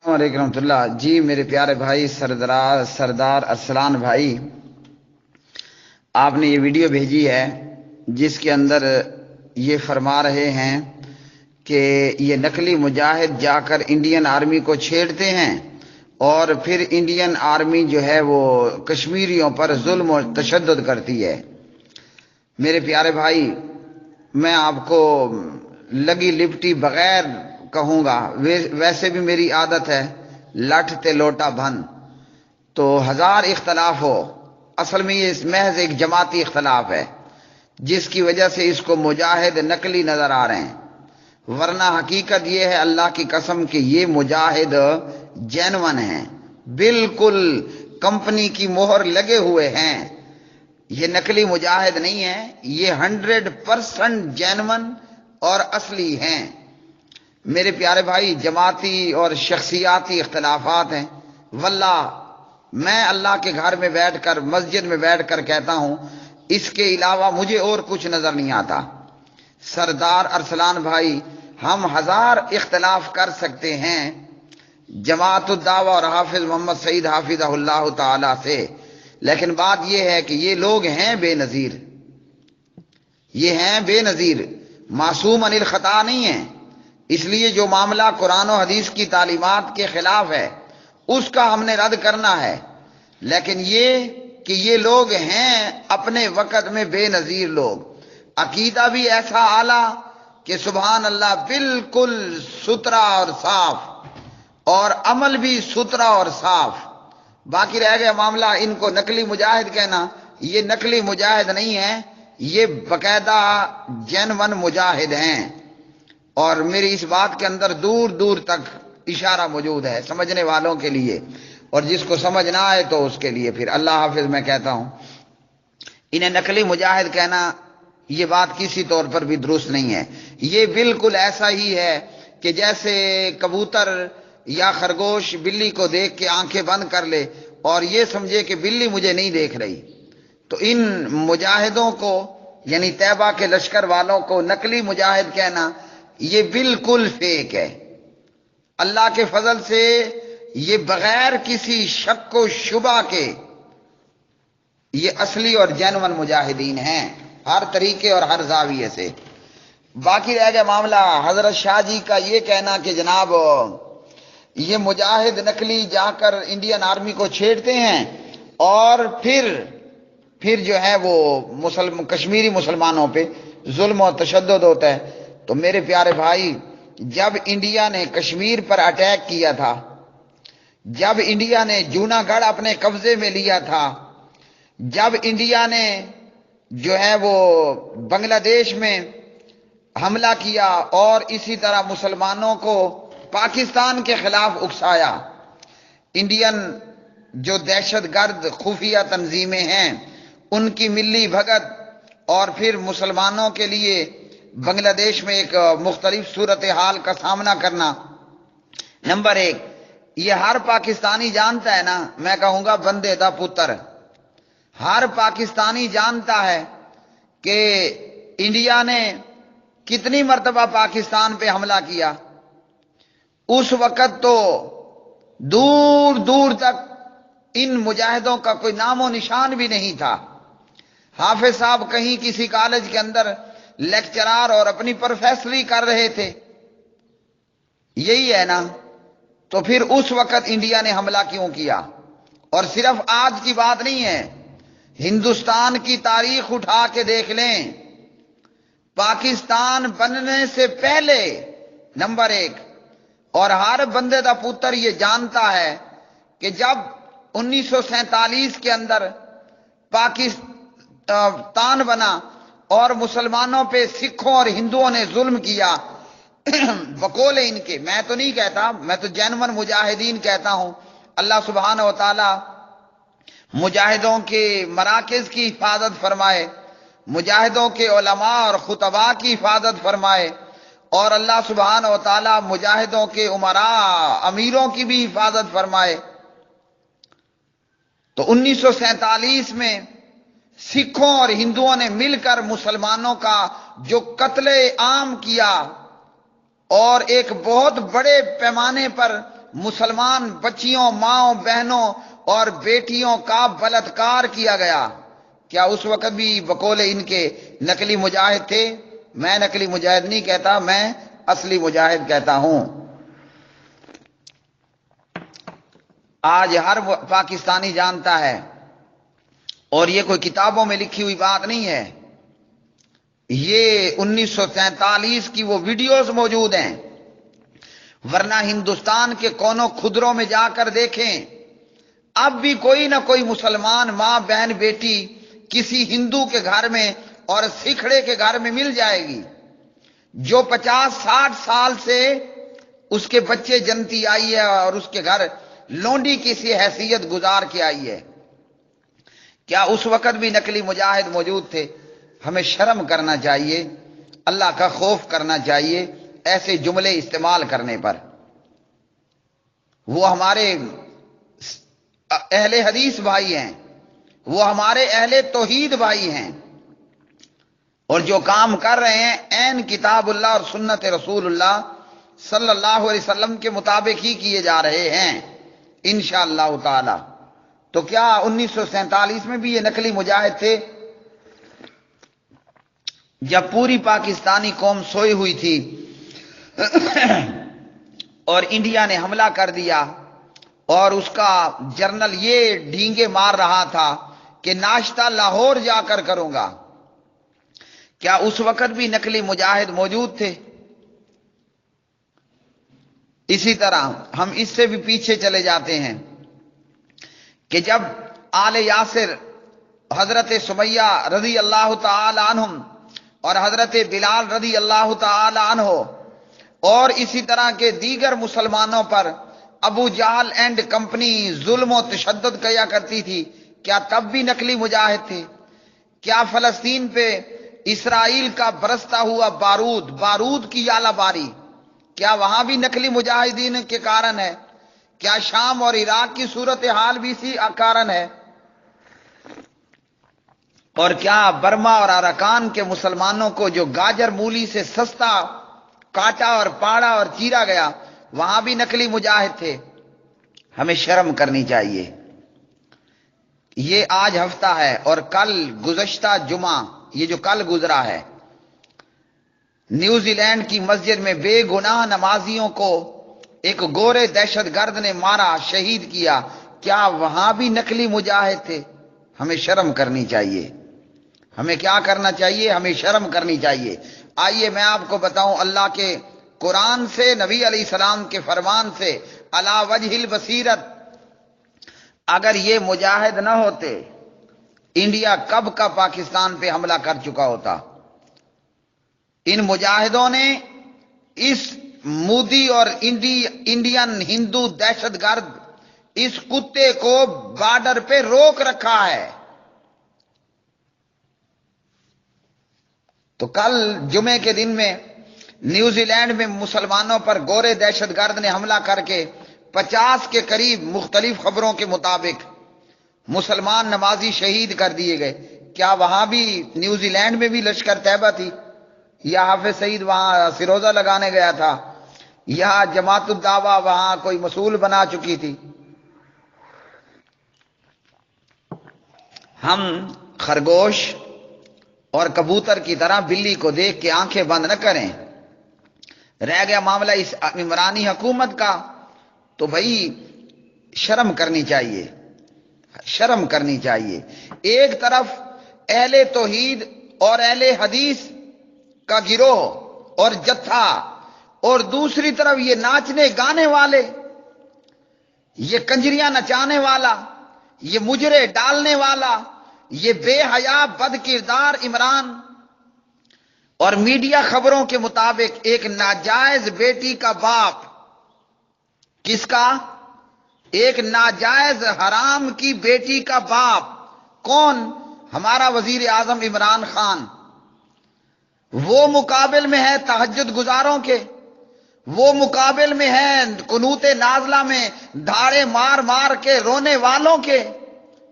علیکم ورحمۃ اللہ۔ جی میرے پیارے بھائی سردار ارسلان بھائی، آپ نے یہ ویڈیو بھیجی ہے جس کے اندر یہ فرما رہے ہیں کہ یہ نقلی مجاہد جا کر انڈین آرمی کو چھیڑتے ہیں اور پھر انڈین آرمی جو ہے وہ کشمیریوں پر ظلم و تشدد کرتی ہے۔ میرے پیارے بھائی، میں آپ کو لگی لپٹی بغیر کہوں گا، ویسے بھی میری عادت ہے لٹھ تے لوٹا بھن، تو ہزار اختلاف ہو، اصل میں یہ محض ایک جماعتی اختلاف ہے جس کی وجہ سے اس کو مجاہد نقلی نظر آ رہے ہیں، ورنہ حقیقت یہ ہے اللہ کی قسم کہ یہ مجاہد جینون ہیں، بالکل کمپنی کی مہر لگے ہوئے ہیں۔ یہ نقلی مجاہد نہیں ہیں، یہ 100% جینون اور اصلی ہیں۔ میرے پیارے بھائی، جماعتی اور شخصیاتی اختلافات ہیں، واللہ میں اللہ کے گھر میں بیٹھ کر، مسجد میں بیٹھ کر کہتا ہوں اس کے علاوہ مجھے اور کچھ نظر نہیں آتا۔ سردار ارسلان بھائی، ہم ہزار اختلاف کر سکتے ہیں جماعت الدعوہ اور حافظ محمد سعید حافظہ اللہ تعالی سے، لیکن بات یہ ہے کہ یہ لوگ ہیں بے نظیر، یہ ہیں بے نظیر، معصوم عن الخطا نہیں ہیں۔ اس لیے جو معاملہ قرآن و حدیث کی تعلیمات کے خلاف ہے اس کا ہم نے رد کرنا ہے، لیکن یہ کہ یہ لوگ ہیں اپنے وقت میں بے نظیر لوگ، عقیدہ بھی ایسا اعلیٰ کہ سبحان اللہ بالکل ستھرا اور صاف، اور عمل بھی ستھرا اور صاف۔ باقی رہ گیا معاملہ ان کو نقلی مجاہد کہنا، یہ نقلی مجاہد نہیں ہیں، یہ باقاعدہ جینون مجاہد ہیں، اور میری اس بات کے اندر دور دور تک اشارہ موجود ہے سمجھنے والوں کے لیے، اور جس کو سمجھ نہ آئے تو اس کے لیے پھر اللہ حافظ میں کہتا ہوں۔ انہیں نقلی مجاہد کہنا یہ بات کسی طور پر بھی درست نہیں ہے۔ یہ بالکل ایسا ہی ہے کہ جیسے کبوتر یا خرگوش بلی کو دیکھ کے آنکھیں بند کر لے اور یہ سمجھے کہ بلی مجھے نہیں دیکھ رہی، تو ان مجاہدوں کو یعنی طیبہ کے لشکر والوں کو نقلی مجاہد کہنا یہ بالکل فیک ہے۔ اللہ کے فضل سے یہ بغیر کسی شک و شبہ کے یہ اصلی اور جینون مجاہدین ہیں، ہر طریقے اور ہر زاویے سے۔ باقی رہ گیا معاملہ حضرت شاہ جی کا یہ کہنا کہ جناب یہ مجاہد نقلی جا کر انڈین آرمی کو چھیڑتے ہیں اور پھر جو ہے وہ کشمیری مسلمانوں پہ ظلم و تشدد ہوتا ہے۔ تو میرے پیارے بھائی، جب انڈیا نے کشمیر پر اٹیک کیا تھا، جب انڈیا نے جونا گڑھ اپنے قبضے میں لیا تھا، جب انڈیا نے جو ہے وہ بنگلہ دیش میں حملہ کیا اور اسی طرح مسلمانوں کو پاکستان کے خلاف اکسایا، انڈین جو دہشت گرد خفیہ تنظیمیں ہیں ان کی ملی بھگت اور پھر مسلمانوں کے لیے بنگلہ دیش میں ایک مختلف صورتحال کا سامنا کرنا، نمبر ایک یہ ہر پاکستانی جانتا ہے نا، میں کہوں گا بندے دا پتر، ہر پاکستانی جانتا ہے کہ انڈیا نے کتنی مرتبہ پاکستان پہ حملہ کیا۔ اس وقت تو دور دور تک ان مجاہدوں کا کوئی نام و نشان بھی نہیں تھا۔ حافظ صاحب کہیں کسی کالج کے اندر لیکچرار اور اپنی پروفیسری کر رہے تھے، یہی ہے نا؟ تو پھر اس وقت انڈیا نے حملہ کیوں کیا؟ اور صرف آج کی بات نہیں ہے، ہندوستان کی تاریخ اٹھا کے دیکھ لیں، پاکستان بننے سے پہلے نمبر ایک، اور ہر بندے دا پتر یہ جانتا ہے کہ جب 1947 کے اندر پاکستان بنا اور مسلمانوں پہ سکھوں اور ہندوؤں نے ظلم کیا، بقول ان کے، میں تو نہیں کہتا، میں تو جینون مجاہدین کہتا ہوں، اللہ سبحانہ و تعالی مجاہدوں کے مراکز کی حفاظت فرمائے، مجاہدوں کے علماء اور خطباء کی حفاظت فرمائے، اور اللہ سبحانہ و تعالی مجاہدوں کے امراء امیروں کی بھی حفاظت فرمائے۔ تو 1947 میں سکھوں اور ہندوؤں نے مل کر مسلمانوں کا جو قتل عام کیا اور ایک بہت بڑے پیمانے پر مسلمان بچیوں، ماؤں، بہنوں اور بیٹیوں کا بلاత్కాر کیا گیا، کیا اس وقت بھی بقول ان کے نقلی مجاہد تھے؟ میں نقلی مجاہد نہیں کہتا، میں اصلی مجاہد کہتا ہوں۔ آج ہر پاکستانی جانتا ہے، اور یہ کوئی کتابوں میں لکھی ہوئی بات نہیں ہے، یہ 1947 کی وہ ویڈیوز موجود ہیں، ورنہ ہندوستان کے کونوں خدروں میں جا کر دیکھیں، اب بھی کوئی نہ کوئی مسلمان ماں، بہن، بیٹی کسی ہندو کے گھر میں اور سکھڑے کے گھر میں مل جائے گی، جو 50-60 سال سے اس کے بچے جنتی آئی ہے اور اس کے گھر لونڈی کی سی حیثیت گزار کے آئی ہے۔ کیا اس وقت بھی نقلی مجاہد موجود تھے؟ ہمیں شرم کرنا چاہیے، اللہ کا خوف کرنا چاہیے ایسے جملے استعمال کرنے پر۔ وہ ہمارے اہل حدیث بھائی ہیں، وہ ہمارے اہل توحید بھائی ہیں، اور جو کام کر رہے ہیں عین کتاب اللہ اور سنت رسول اللہ صلی اللہ علیہ وسلم کے مطابق ہی کیے جا رہے ہیں انشاءاللہ تعالی۔ تو کیا 1947 میں بھی یہ نقلی مجاہد تھے؟ جب پوری پاکستانی قوم سوئی ہوئی تھی اور انڈیا نے حملہ کر دیا اور اس کا جرنل یہ ڈھینگے مار رہا تھا کہ ناشتہ لاہور جا کر کروں گا، کیا اس وقت بھی نقلی مجاہد موجود تھے؟ اسی طرح ہم اس سے بھی پیچھے چلے جاتے ہیں کہ جب آل یاسر، حضرت سمیہ رضی اللہ تعالی عنہم اور حضرت بلال رضی اللہ تعالی عنہ اور اسی طرح کے دیگر مسلمانوں پر ابو جہل اینڈ کمپنی ظلم و تشدد کیا کرتی تھی، کیا تب بھی نقلی مجاہد تھے؟ کیا فلسطین پہ اسرائیل کا برستا ہوا بارود کی یالہ باری، کیا وہاں بھی نقلی مجاہدین کے کارن ہے؟ کیا شام اور عراق کی صورتحال بھی اسی کارن ہے؟ اور کیا برما اور اراکان کے مسلمانوں کو جو گاجر مولی سے سستا کاٹا اور پاڑا اور چیرا گیا، وہاں بھی نقلی مجاہد تھے؟ ہمیں شرم کرنی چاہیے۔ یہ آج ہفتہ ہے اور کل گزشتہ جمعہ، یہ جو کل گزرا ہے، نیوزی لینڈ کی مسجد میں بے گناہ نمازیوں کو ایک گورے دہشت گرد نے مارا، شہید کیا، کیا وہاں بھی نقلی مجاہد تھے؟ ہمیں شرم کرنی چاہیے۔ ہمیں کیا کرنا چاہیے؟ ہمیں شرم کرنی چاہیے۔ آئیے میں آپ کو بتاؤں، اللہ کے قرآن سے، نبی علیہ السلام کے فرمان سے، علی وجہ البصیرت، اگر یہ مجاہد نہ ہوتے، انڈیا کب کا پاکستان پہ حملہ کر چکا ہوتا۔ ان مجاہدوں نے اس مودی اور انڈین ہندو دہشت گرد اس کتے کو بارڈر پہ روک رکھا ہے۔ تو کل جمعے کے دن میں نیوزی لینڈ میں مسلمانوں پر گورے دہشت گرد نے حملہ کر کے 50 کے قریب مختلف خبروں کے مطابق مسلمان نمازی شہید کر دیے گئے۔ کیا وہاں بھی نیوزی لینڈ میں بھی لشکر طیبہ تھی، یا حافظ سعید وہاں سروزہ لگانے گیا تھا، یا جماعت الدعوہ وہاں کوئی مسئول بنا چکی تھی؟ ہم خرگوش اور کبوتر کی طرح بلی کو دیکھ کے آنکھیں بند نہ کریں۔ رہ گیا معاملہ اس عمرانی حکومت کا، تو بھائی شرم کرنی چاہیے، شرم کرنی چاہیے۔ ایک طرف اہل توحید اور اہل حدیث کا گروہ اور جتھا، اور دوسری طرف یہ ناچنے گانے والے، یہ کنجریاں نچانے والا، یہ مجرے ڈالنے والا، یہ بے حیا بد کردار عمران، اور میڈیا خبروں کے مطابق ایک ناجائز بیٹی کا باپ۔ کس کا؟ ایک ناجائز حرام کی بیٹی کا باپ۔ کون؟ ہمارا وزیر اعظم عمران خان۔ وہ مقابل میں ہے تہجد گزاروں کے، وہ مقابل میں ہے قنوت نازلہ میں دھاڑے مار مار کے رونے والوں کے،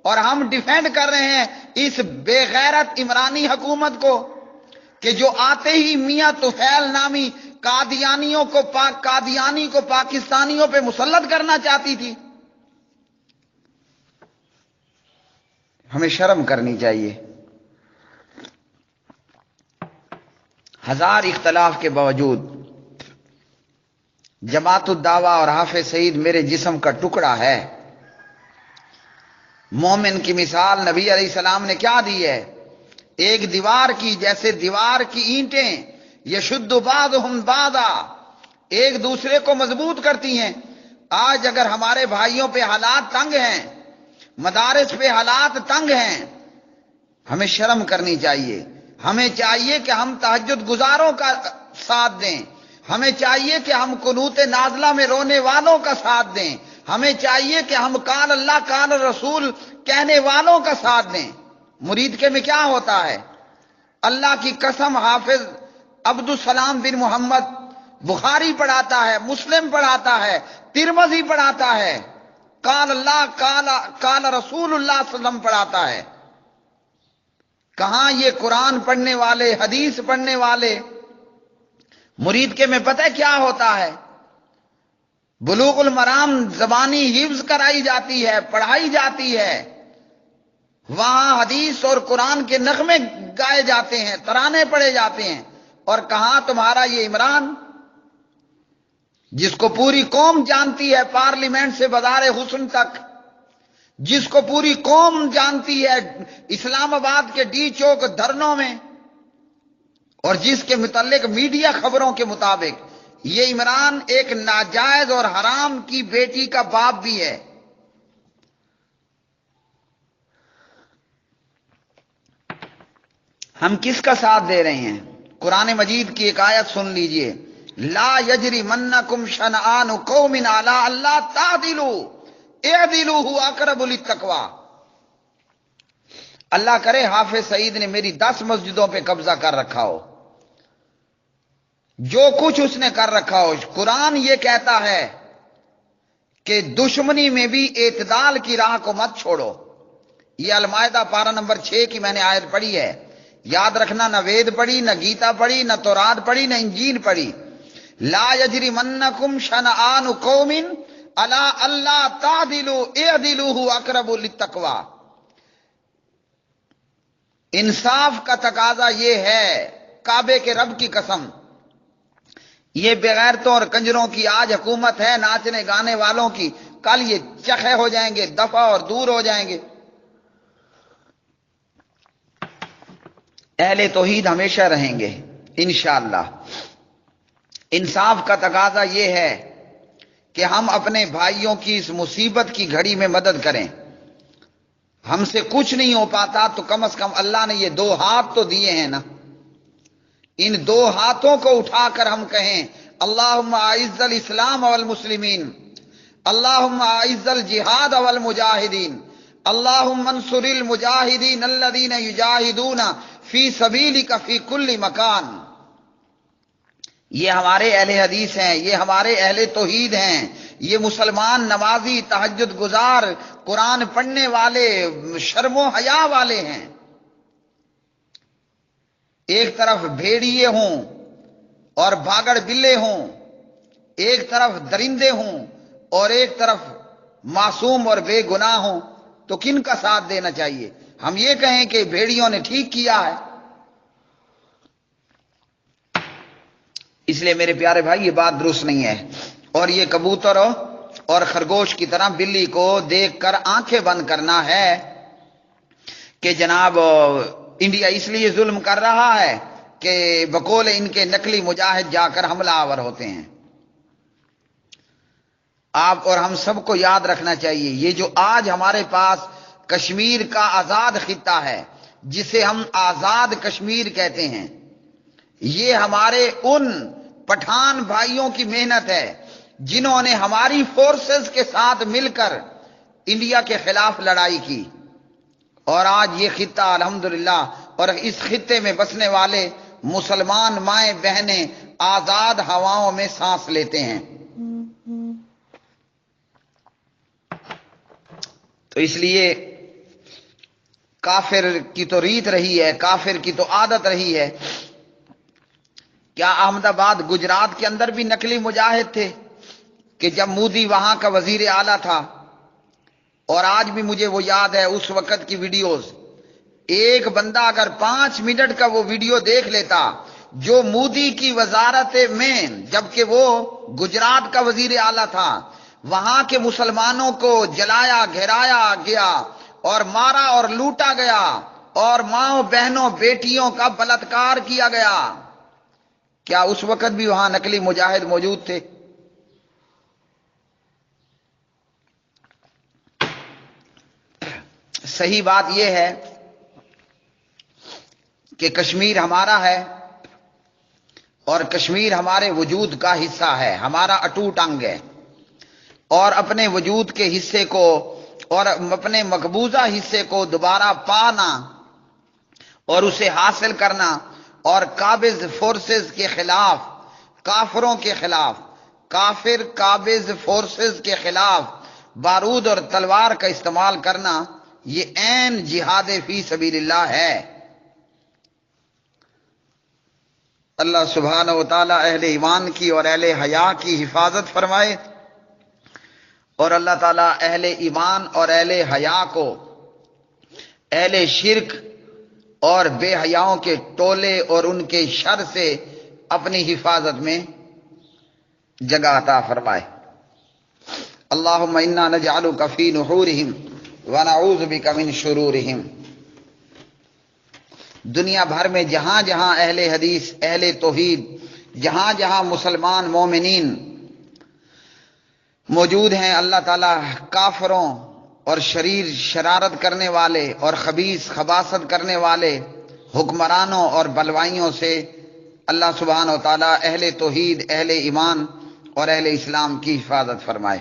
اور ہم ڈیفینڈ کر رہے ہیں اس بے غیرت عمرانی حکومت کو کہ جو آتے ہی میاں طفیل نامی قادیانی کو پاکستانیوں پہ مسلط کرنا چاہتی تھی. ہمیں شرم کرنی چاہیے. ہزار اختلاف کے باوجود جماعت الدعویٰ اور حافظ سعید میرے جسم کا ٹکڑا ہے. مومن کی مثال نبی علیہ السلام نے کیا دی ہے؟ ایک دیوار کی، جیسے دیوار کی اینٹیں یشد بعضہم بعضا، ایک دوسرے کو مضبوط کرتی ہیں. آج اگر ہمارے بھائیوں پہ حالات تنگ ہیں، مدارس پہ حالات تنگ ہیں، ہمیں شرم کرنی چاہیے. ہمیں چاہیے کہ ہم تہجد گزاروں کا ساتھ دیں. ہمیں چاہیے کہ ہم قنوت نازلہ میں رونے والوں کا ساتھ دیں. ہمیں چاہیے کہ ہم قال اللہ قال رسول کہنے والوں کا ساتھ دیں. مرید کے میں کیا ہوتا ہے؟ اللہ کی قسم، حافظ عبدالسلام بن محمد بخاری پڑھاتا ہے، مسلم پڑھاتا ہے، ترمذی پڑھاتا ہے، قال اللہ قال رسول اللہ صلی اللہ علیہ وسلم پڑھاتا ہے. کہاں یہ قرآن پڑھنے والے، حدیث پڑھنے والے؟ مرید کے میں پتہ کیا ہوتا ہے؟ بلوغ المرام زبانی حفظ کرائی جاتی ہے، پڑھائی جاتی ہے، وہاں حدیث اور قرآن کے نغمے گائے جاتے ہیں، ترانے پڑھے جاتے ہیں. اور کہاں تمہارا یہ عمران، جس کو پوری قوم جانتی ہے پارلیمنٹ سے بازار حسن تک، جس کو پوری قوم جانتی ہے اسلام آباد کے ڈی چوک دھرنوں میں، اور جس کے متعلق میڈیا خبروں کے مطابق یہ عمران ایک ناجائز اور حرام کی بیٹی کا باپ بھی ہے. ہم کس کا ساتھ دے رہے ہیں؟ قرآن مجید کی ایک آیت سن لیجئے، لا یجرمنکم شنآن قوم علی اللہ تعدلوا اعدلوا هو اقرب للتقوی. اللہ کرے حافظ سعید نے میری 10 مسجدوں پہ قبضہ کر رکھا ہو، جو کچھ اس نے کر رکھا ہو. قرآن یہ کہتا ہے کہ دشمنی میں بھی اعتدال کی راہ کو مت چھوڑو. یہ المائدہ پارہ نمبر 6 کی میں نے آیت پڑھی ہے. یاد رکھنا، نہ وید پڑھی، نہ گیتا پڑھی، نہ تورات پڑھی، نہ انجیل پڑھی. لا یجرمنکم شنآن قوم علی اللہ تعدلوا اعدلوا هو اقرب للتقوی. انصاف کا تقاضا یہ ہے، کعبے کے رب کی قسم، یہ بغیرتوں اور کنجروں کی آج حکومت ہے، ناچنے گانے والوں کی. کل یہ چخے ہو جائیں گے، دفع اور دور ہو جائیں گے. اہل توحید ہمیشہ رہیں گے انشاءاللہ. انصاف کا تقاضا یہ ہے کہ ہم اپنے بھائیوں کی اس مصیبت کی گھڑی میں مدد کریں. ہم سے کچھ نہیں ہو پاتا تو کم از کم اللہ نے یہ 2 ہاتھ تو دیے ہیں نا، ان 2 ہاتھوں کو اٹھا کر ہم کہیں اللہم اعز الاسلام والمسلمین، اللہم اعز الجہاد والمجاہدین، اللہم انصر المجاہدین الذین یجاہدون فی سبیلک فی کل مکان. یہ ہمارے اہل حدیث ہیں، یہ ہمارے اہل توحید ہیں، یہ مسلمان نمازی، تہجد گزار، قرآن پڑھنے والے، شرم و حیا والے ہیں. ایک طرف بھیڑیے ہوں اور بھاگڑ بلے ہوں، ایک طرف درندے ہوں اور ایک طرف معصوم اور بے گناہ ہوں، تو کن کا ساتھ دینا چاہیے؟ ہم یہ کہیں کہ بھیڑیوں نے ٹھیک کیا ہے. اس لیے میرے پیارے بھائی یہ بات درست نہیں ہے. اور یہ کبوتر اور خرگوش کی طرح بلی کو دیکھ کر آنکھیں بند کرنا ہے کہ جناب انڈیا اس لیے ظلم کر رہا ہے کہ بقول ان کے نقلی مجاہد جا کر حملہ آور ہوتے ہیں. آپ اور ہم سب کو یاد رکھنا چاہیے، یہ جو آج ہمارے پاس کشمیر کا آزاد خطہ ہے، جسے ہم آزاد کشمیر کہتے ہیں، یہ ہمارے ان پٹھان بھائیوں کی محنت ہے جنہوں نے ہماری فورسز کے ساتھ مل کر انڈیا کے خلاف لڑائی کی. اور آج یہ خطہ الحمدللہ اور اس خطے میں بسنے والے مسلمان مائیں بہنیں آزاد ہواؤں میں سانس لیتے ہیں. تو اس لیے کافر کی تو ریت رہی ہے، کافر کی تو عادت رہی ہے کیا احمد آباد گجرات کے اندر بھی نقلی مجاہد تھے کہ جب مودی وہاں کا وزیر اعلیٰ تھا؟ اور آج بھی مجھے وہ یاد ہے اس وقت کی ویڈیوز، ایک بندہ اگر 5 منٹ کا وہ ویڈیو دیکھ لیتا جو مودی کی وزارت میں، جبکہ وہ گجرات کا وزیر اعلیٰ تھا، وہاں کے مسلمانوں کو جلایا گھرایا گیا اور مارا اور لوٹا گیا اور ماں بہنوں بیٹیوں کا بلاತ್کار کیا گیا، کیا اس وقت بھی وہاں نقلی مجاہد موجود تھے؟ صحیح بات یہ ہے کہ کشمیر ہمارا ہے اور کشمیر ہمارے وجود کا حصہ ہے، ہمارا اٹوٹ انگ ہے، اور اپنے وجود کے حصے کو اور اپنے مقبوضہ حصے کو دوبارہ پانا اور اسے حاصل کرنا اور قابض فورسز کے خلاف، کافروں کے خلاف، کافر قابض فورسز کے خلاف بارود اور تلوار کا استعمال کرنا، یہ عین جہاد فی سبیل اللہ ہے۔ اللہ سبحانہ و تعالی اہل ایمان کی اور اہل حیا کی حفاظت فرمائے، اور اللہ تعالیٰ اہل ایمان اور اہل حیا کو اہل شرک اور بے حیاؤں کے ٹولے اور ان کے شر سے اپنی حفاظت میں جگہ عطا فرمائے۔ اللہم انا نجعلک فی نحورہم ونعوذ بک من شرورہم۔ دنیا بھر میں جہاں جہاں اہل حدیث، اہل توحید، جہاں جہاں مسلمان مومنین موجود ہیں، اللہ تعالیٰ کافروں اور شریر شرارت کرنے والے اور خبیث خباثت کرنے والے حکمرانوں اور بلوائیوں سے اللہ سبحانہ و تعالیٰ اہل توحید، اہل ایمان اور اہل اسلام کی حفاظت فرمائے۔